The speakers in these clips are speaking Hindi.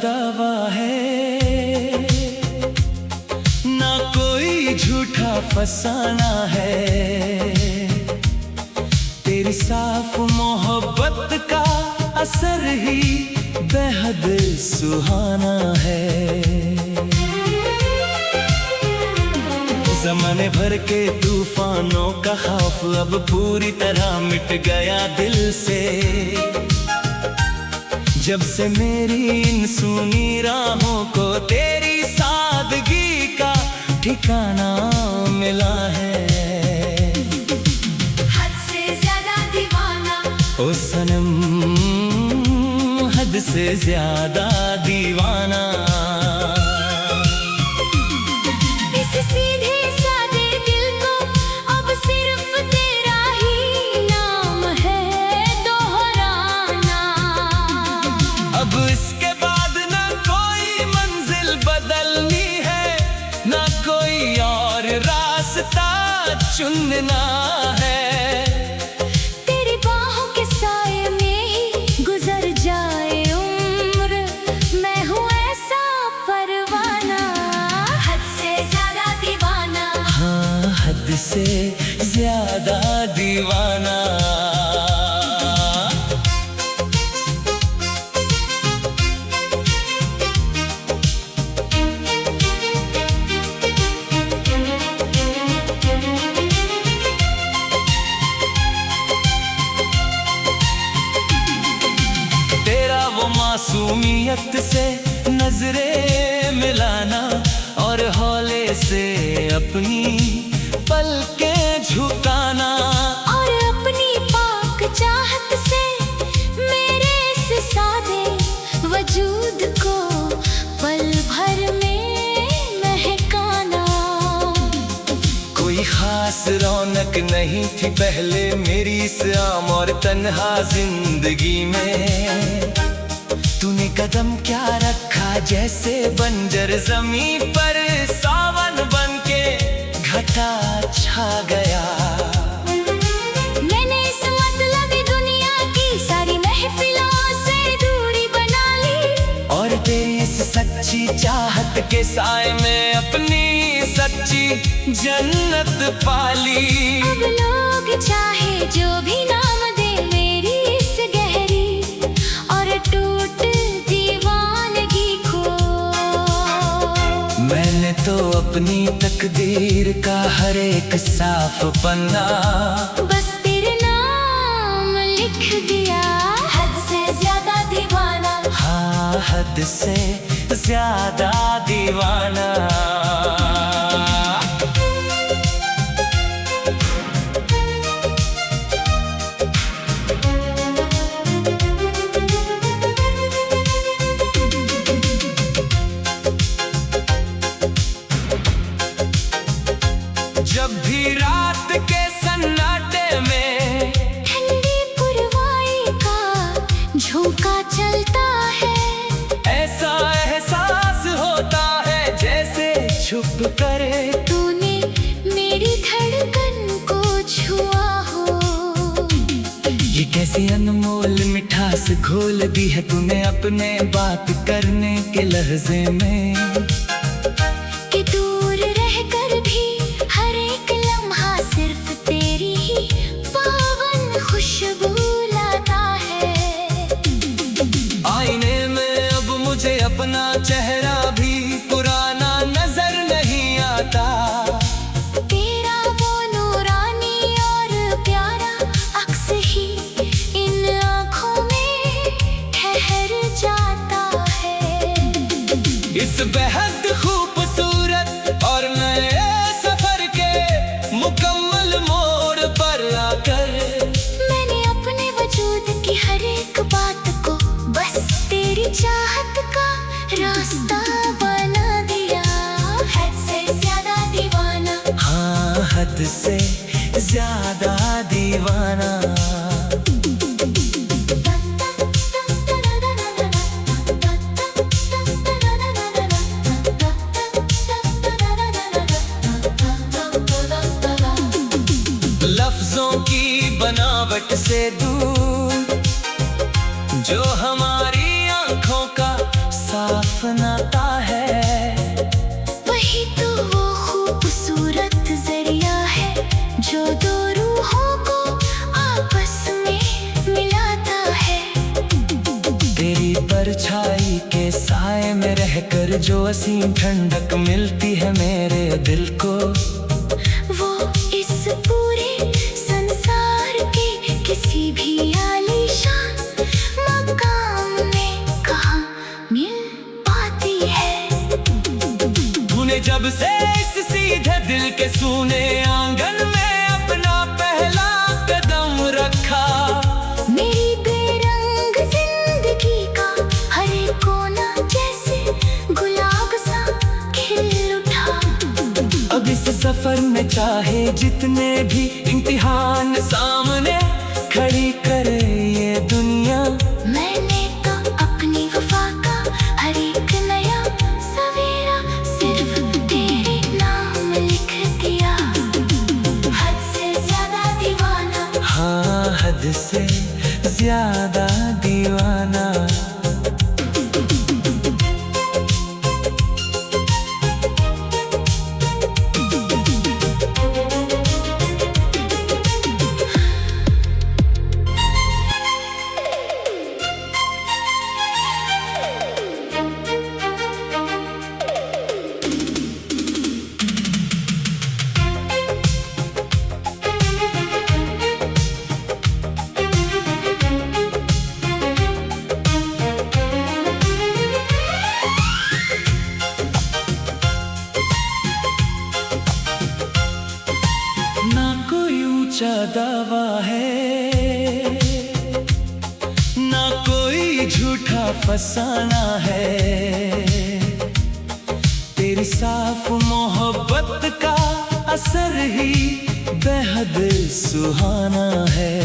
दावा है, ना कोई झूठा फसाना है। तेरी साफ मोहब्बत का असर ही बेहद सुहाना है। ज़माने भर के तूफानों का खौफ अब पूरी तरह मिट गया दिल से। जब से मेरी इन सूनी राहों को तेरी सादगी का ठिकाना मिला है। हद से ज्यादा दीवाना ओ सनम, हद से ज्यादा दीवाना। इस सीधे सादे दिल को अब सिर्फ तेरा ही नाम है दोहराना। अब इसके बाद ना कोई मंजिल बदलनी है, ना कोई और रास्ता चुनना है। तेरी बाहों के साए में ही गुजर जाए उम्र, मैं हूँ ऐसा परवाना। हद से ज्यादा दीवाना, हाँ, हद से ज्यादा दीवाना। मासूमियत से नजरें मिलाना और हौले से अपनी पलकें झुकाना, और अपनी पाक चाहत से मेरे इस सादे वजूद को पल भर में महकाना। कोई खास रौनक नहीं थी पहले मेरी इस आम और तन्हा जिंदगी में। तूने कदम क्या रखा जैसे बंजर ज़मीं पर सावन बनके घटा छा गया। मैंने इस मतलबी दुनिया की सारी महफिलों से दूरी बना ली, और तेरी इस सच्ची चाहत के साए में अपनी सच्ची जन्नत पाली। अब लोग चाहे जो भी नाम दे मेरी इस गहरी और टूट दीवानगी को। मैंने तो अपनी तकदीर का हर एक साफ पन्ना बस तेरे नाम लिख दिया। हद से ज्यादा दीवाना, हाँ, हद से ज्यादा दीवाना। जब भी रात के सन्नाटे में ठंडी पुरवाई का झोंका चलता है, ऐसा एहसास होता है जैसे छुप कर तूने मेरी धड़कन को छुआ हो। ये कैसी अनमोल मिठास घोल दी है तूने अपने बात करने के लहजे में। कि दूर रहकर भी हर एक लम्हा सिर्फ तेरी ही पावन खुशबू लाता है। आईने में अब मुझे अपना चेहरा भी पुराना नजर नहीं आता। तेरा वो नूरानी और प्यारा अक्स ही इन आँखों में ठहर जाता है। इस बेहद खूबसूरत और नए सफर के मुकम्मल मोड़ पर आकर मैंने अपने वजूद की हर एक बात को बस तेरी चाहत का रास्ता बना दिया। हद से ज्यादा दीवाना, हाँ, हद से ज्यादा दीवाना। लफ्जों की बनावट से दूर जो हमारी आंखों का साफ दफनाता है। वही तो वो खूबसूरत जरिया है जो दो रूहों को आपस में मिलाता है। तेरी परछाई के साए में रहकर जो असीम ठंडक मिलती है मेरे दिल को, वो इस पूरे संसार के किसी भी आलीशान मकाम में कहाँ मिल पाती है। तूने जब से इस सीधे दिल के सूने आंगन में अपना पहला कदम रखा, मेरी बेरंग जिंदगी का हर एक कोना जैसे गुलाब सा खिल उठा। अब इस सफर में चाहे जितने भी इम्तिहान सामने खड़ी करे ये दुनिया, मैंने तो अपनी वफा का हर एक नया सवेरा सिर्फ तेरे नाम लिख दिया। हद से ज्यादा दीवाना, हाँ हद से ज्यादा दीवाना। ना कोई ऊंचा दावा है, ना कोई झूठा फसाना है। तेरी साफ मोहब्बत का असर ही बेहद सुहाना है।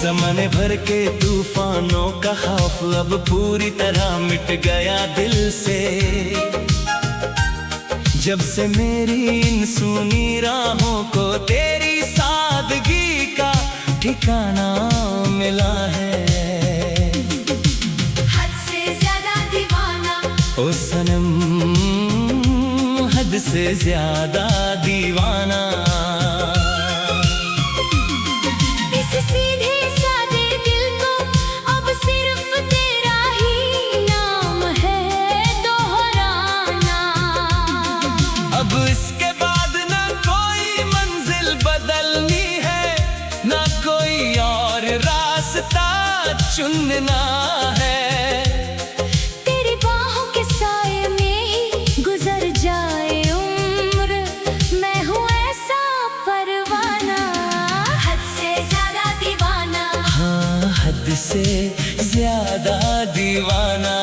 ज़माने भर के तूफानों का खौफ अब पूरी तरह मिट गया दिल से, जब से मेरी इन सूनी राहों को तेरी सादगी का ठिकाना मिला है। हद से ज्यादा दीवाना, ओ सनम हद से ज्यादा दीवाना। इस सीधे सादे दिल को अब सिर्फ तेरा ही नाम है दोहराना। अब इसके बाद ना कोई मंजिल बदलनी है, ना कोई और रास्ता चुनना है। तेरी बाहों के साए में ही गुजर जाए उम्र, मैं हूँ ऐसा परवाना। हद से ज्यादा दीवाना, हाँ हद से ज्यादा दीवाना।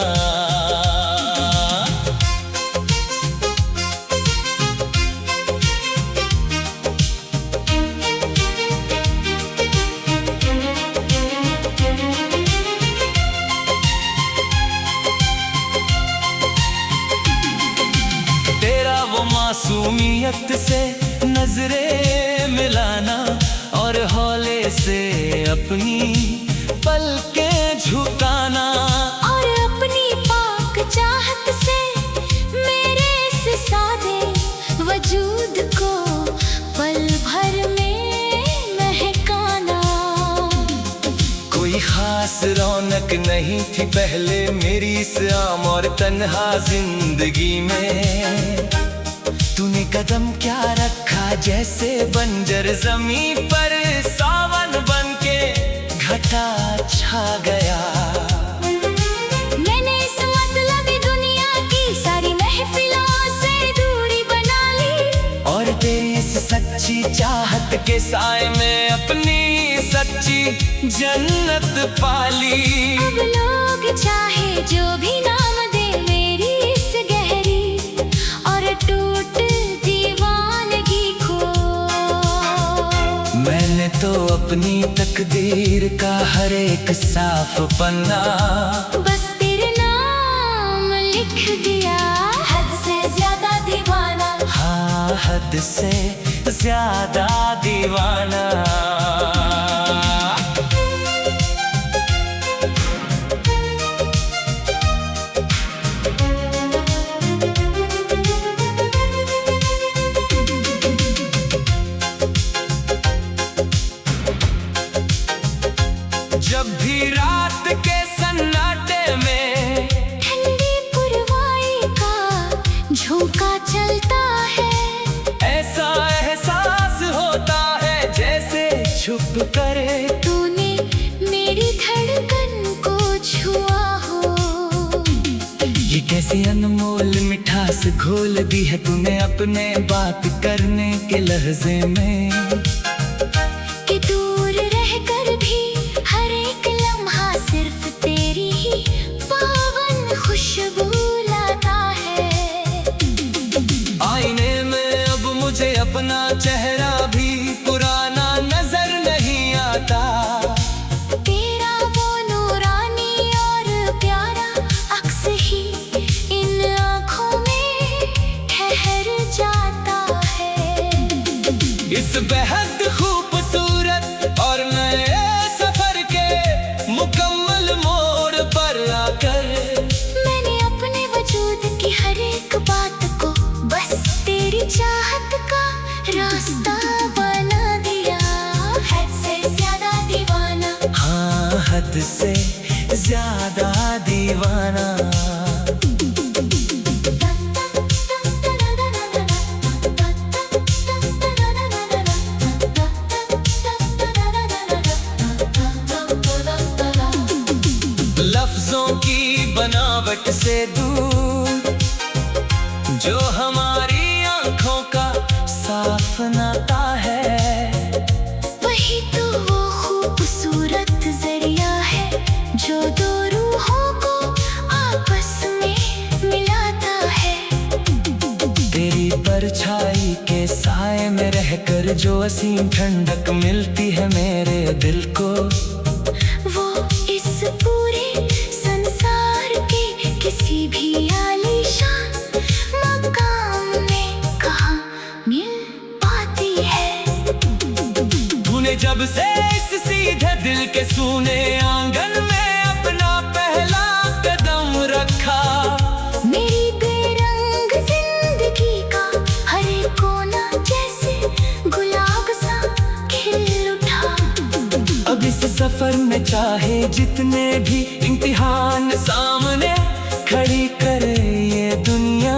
तेरा वो मासूमियत से नजरें मिलाना और हौले से अपनी पलकें झुकाना, और अपनी पाक चाहत से मेरे इस सादे वजूद को पल भर में महकाना। कोई खास रौनक नहीं थी पहले मेरी इस आम और तन्हा जिंदगी में। तूने कदम क्या रखा जैसे बंजर जमीन पर सावन बनके घटा छा गया। मैंने इस मतलबी दुनिया की सारी महफिलों से दूरी बना ली, और तेरी इस सच्ची चाहत के साए में अपनी सच्ची जन्नत पाली। अब लोग चाहे जो भी नाम दे मेरी इस गहरी और टूट दीवानगी को, मैंने तो अपनी तकदीर का हर एक साफ पन्ना बस तेरे नाम लिख दिया। हद से ज्यादा दीवाना, हाँ हद से ज्यादा दीवाना। छुआ हो। ये कैसी अनमोल मिठास घोल दी है तूने अपने बात करने के लहजे में, कि दूर रहकर भी हर एक लम्हा सिर्फ तेरी ही पावन खुशबू लाता है। आईने में अब मुझे अपना चेहरा भी पुराना नजर नहीं आता। तेरा वो नूरानी और प्यारा अक्स ही इन आँखों में ठहर जाता है। इस बेहद खूबसूरत और नए सफर के मुकम्मल मोड़ पर आकर मैंने अपने वजूद की हर एक बात को बस तेरी चाहत का रास्ता बना दिया। हद से ज्यादा दीवाना, हाँ हद से ज्यादा दीवाना। लफ्जों की बनावट से दूर जो हमारी आंखों का साफ नाता है, वही तो वो खूबसूरत जरिया है जो दो रूहों को आपस में मिलाता है। तेरी परछाई के साए में रहकर जो असीम ठंडक मिलती है मेरे दिल को, वो इस पूरे संसार के किसी भी आलीशान मकाम में कहाँ मिल पाती है। तूने जब से इस सीधे दिल के सूने आंगन में अपना पहला कदम रखा, मेरी बेरंग जिंदगी का हर एक कोना जैसे गुलाब सा खिल उठा। अब इस सफर में चाहे जितने भी इम्तिहान सामने खड़ी करे ये दुनिया,